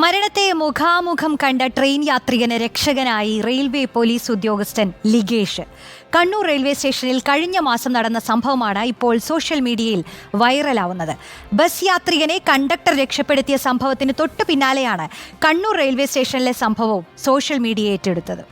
മരണത്തെ മുഖാമുഖം കണ്ട ട്രെയിൻ യാത്രികന് രക്ഷകനായി റെയിൽവേ പോലീസ് ഉദ്യോഗസ്ഥൻ ലിഗേഷ്. കണ്ണൂർ റെയിൽവേ സ്റ്റേഷനിൽ കഴിഞ്ഞ മാസം നടന്ന സംഭവമാണ് ഇപ്പോൾ സോഷ്യൽ മീഡിയയിൽ വൈറലാവുന്നത്. ബസ് യാത്രികനെ കണ്ടക്ടർ രക്ഷപ്പെടുത്തിയ സംഭവത്തിന് തൊട്ടു പിന്നാലെയാണ് കണ്ണൂർ റെയിൽവേ സ്റ്റേഷനിലെ സംഭവവും സോഷ്യൽ മീഡിയ ഏറ്റെടുത്തത്.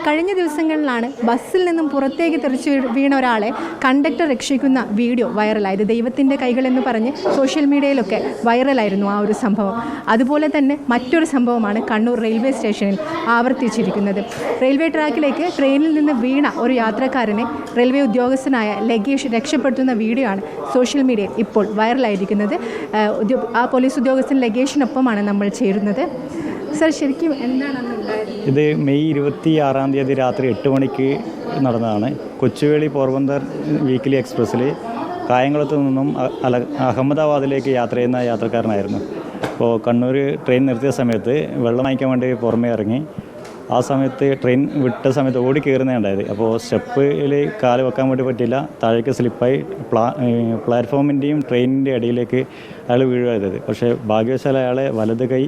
കഴിഞ്ഞ ദിവസങ്ങളിലാണ് ബസ്സിൽ നിന്നും പുറത്തേക്ക് തെറിച്ച് വീണ ഒരാളെ കണ്ടക്ടർ രക്ഷിക്കുന്ന വീഡിയോ വൈറലായത്. ദൈവത്തിൻ്റെ കൈകളെന്ന് പറഞ്ഞ് സോഷ്യൽ മീഡിയയിലൊക്കെ വൈറലായിരുന്നു ആ ഒരു സംഭവം. അതുപോലെ തന്നെ മറ്റൊരു സംഭവമാണ് കണ്ണൂർ റെയിൽവേ സ്റ്റേഷനിൽ ആവർത്തിച്ചിരിക്കുന്നത്. റെയിൽവേ ട്രാക്കിലേക്ക് ട്രെയിനിൽ നിന്ന് വീണ ഒരു യാത്രക്കാരനെ റെയിൽവേ ഉദ്യോഗസ്ഥനായ ലഗേഷ് രക്ഷപ്പെടുത്തുന്ന വീഡിയോ ആണ് സോഷ്യൽ മീഡിയയിൽ ഇപ്പോൾ വൈറലായിരിക്കുന്നത്. ആ പോലീസ് ഉദ്യോഗസ്ഥൻ ലഗേഷിനൊപ്പമാണ് നമ്മൾ ചേരുന്നത്. സർ, ശരിക്കും എന്താണ് അന്ന് ഉണ്ടായത്? ഇത് മെയ് 26 രാത്രി 8 മണിക്ക് നടന്നതാണ്. കൊച്ചുവേളി പോർബന്ദർ വീക്കിലി എക്സ്പ്രസ്സിൽ കായംകുളത്ത് നിന്നും അഹമ്മദാബാദിലേക്ക് യാത്ര ചെയ്യുന്ന യാത്രക്കാരനായിരുന്നു. അപ്പോൾ കണ്ണൂർ ട്രെയിൻ നിർത്തിയ സമയത്ത് വെള്ളം വാങ്ങിക്കാൻ വേണ്ടി പുറമേ ഇറങ്ങി. ആ സമയത്ത് ട്രെയിൻ വിട്ട സമയത്ത് ഓടി കയറുന്നതുണ്ടായത്. അപ്പോൾ സ്റ്റെപ്പിൽ കാല് വെക്കാൻ വേണ്ടി പറ്റില്ല, താഴേക്ക് സ്ലിപ്പായി പ്ലാറ്റ്ഫോമിൻ്റെയും ട്രെയിനിൻ്റെ ഇടയിലേക്ക് അയാൾ വീഴുകയത്. പക്ഷേ ഭാഗ്യവശാൽ അയാളെ വലത് കൈ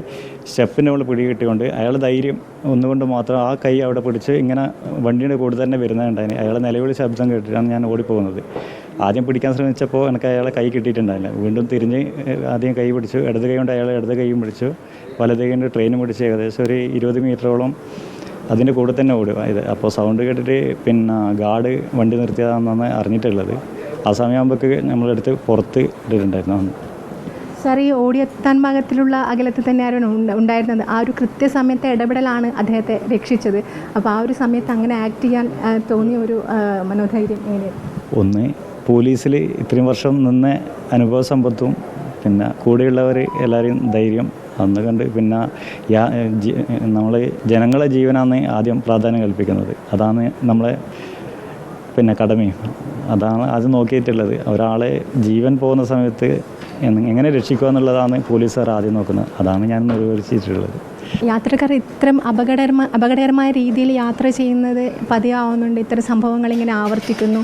സ്റ്റെപ്പിൻ്റെ മുകളിൽ പിടികിട്ടിക്കൊണ്ട് അയാൾ ധൈര്യം ഒന്നുകൊണ്ട് മാത്രം ആ കൈ അവിടെ പിടിച്ച് ഇങ്ങനെ വണ്ടിയുടെ കൂടെ തന്നെ വരുന്നതുണ്ടായിരുന്നു. അയാളെ നിലവിളി ശബ്ദം കേട്ടിട്ടാണ് ഞാൻ ഓടിപ്പോകുന്നത്. ആദ്യം പിടിക്കാൻ ശ്രമിച്ചപ്പോൾ എനിക്ക് അയാളെ കൈ കിട്ടിയിട്ടുണ്ടായില്ല. വീണ്ടും തിരിഞ്ഞ് ആദ്യം കൈ പിടിച്ചു, ഇടത് കൈ കൊണ്ട് അയാൾ ഇടത് കൈയും പിടിച്ചു, വലത് കൈ കൊണ്ട് ട്രെയിനും പിടിച്ച് ഏകദേശം ഒരു 20 മീറ്ററോളം അതിൻ്റെ കൂടെ തന്നെ ഓടുക ഇത്. അപ്പോൾ സൗണ്ട് കേട്ടിട്ട് ഗാർഡ് വണ്ടി നിർത്തിയതാണെന്നാണ് അറിഞ്ഞിട്ടുള്ളത്. ആ സമയമാകുമ്പോഴേക്ക് നമ്മളെടുത്ത് പുറത്ത് ഇട്ടിട്ടുണ്ടായിരുന്നു. സാർ, ഈ ഓടിയെത്താൻ ഭാഗത്തിലുള്ള അകലത്തിൽ തന്നെയായിരുന്നു ഉണ്ടായിരുന്നത്. ആ ഒരു കൃത്യസമയത്തെ ഇടപെടലാണ് അദ്ദേഹത്തെ രക്ഷിച്ചത്. അപ്പോൾ ആ ഒരു സമയത്ത് അങ്ങനെ ആക്ട് ചെയ്യാൻ തോന്നിയ ഒരു മനോധൈര്യം എങ്ങനെയായിരുന്നു? ഒന്ന്, പോലീസിൽ ഇത്രയും വർഷം നിന്ന അനുഭവ സമ്പത്തും കൂടെയുള്ളവർ എല്ലാവരെയും ധൈര്യം അന്ന് കണ്ട് നമ്മൾ ജനങ്ങളെ ജീവനാണ് ആദ്യം പ്രാധാന്യം കൽപ്പിക്കുന്നത്. അതാണ് നമ്മളെ കടമയും. അതാണ് അത് നോക്കിയിട്ടുള്ളത്. ഒരാളെ ജീവൻ പോകുന്ന സമയത്ത് എങ്ങനെ രക്ഷിക്കുക എന്നുള്ളതാണ് പോലീസുകാർ ആദ്യം നോക്കുന്നത്. അതാണ് ഞാൻ നിർവഹിച്ചിട്ടുള്ളത്. യാത്രക്കാർ ഇത്തരം അപകടകരമായ രീതിയിൽ യാത്ര ചെയ്യുന്നത് പതിവാവുന്നുണ്ട്. ഇത്തരം സംഭവങ്ങൾ ഇങ്ങനെ ആവർത്തിക്കുന്നു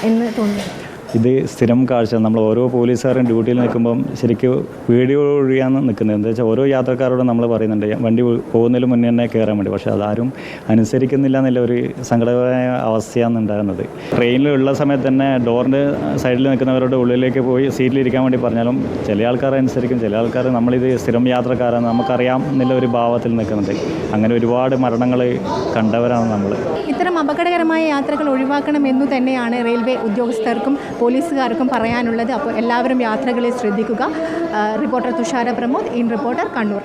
എന്ന് തോന്നുന്നു. ഇത് സ്ഥിരം കാഴ്ച. നമ്മൾ ഓരോ പോലീസുകാരും ഡ്യൂട്ടിയിൽ നിൽക്കുമ്പം ശരിക്കും പേടിയൊഴിയാന്ന് നിൽക്കുന്നത്. എന്താ വെച്ചാൽ ഓരോ യാത്രക്കാരോടും നമ്മൾ പറയുന്നുണ്ട് വണ്ടി പോകുന്നതിന് മുന്നേ തന്നെ കയറാൻ വേണ്ടി. പക്ഷേ അതാരും അനുസരിക്കുന്നില്ല എന്നുള്ള ഒരു സങ്കടകരമായ അവസ്ഥയാണ് ഉണ്ടാകുന്നത്. ട്രെയിനിലുള്ള സമയത്ത് തന്നെ ഡോറിൻ്റെ സൈഡിൽ നിൽക്കുന്നവരുടെ ഉള്ളിലേക്ക് പോയി സീറ്റിലിരിക്കാൻ വേണ്ടി പറഞ്ഞാലും ചില ആൾക്കാർ അനുസരിക്കും, ചില ആൾക്കാർ നമ്മളിത് സ്ഥിരം യാത്രക്കാരാണ് നമുക്കറിയാം എന്നുള്ള ഒരു ഭാവത്തിൽ നിൽക്കുന്നുണ്ട്. അങ്ങനെ ഒരുപാട് മരണങ്ങൾ കണ്ടവരാണ് നമ്മൾ. ഇത്തരം അപകടകരമായ യാത്രകൾ ഒഴിവാക്കണമെന്നു തന്നെയാണ് റെയിൽവേ ഉദ്യോഗസ്ഥർക്കും പോലീസുകാർക്കും പറയാനുള്ളത്. അപ്പോൾ എല്ലാവരും യാത്രകളെ ശ്രദ്ധിക്കുക. Reporter Thushara Pramod, in reporter, Kannur.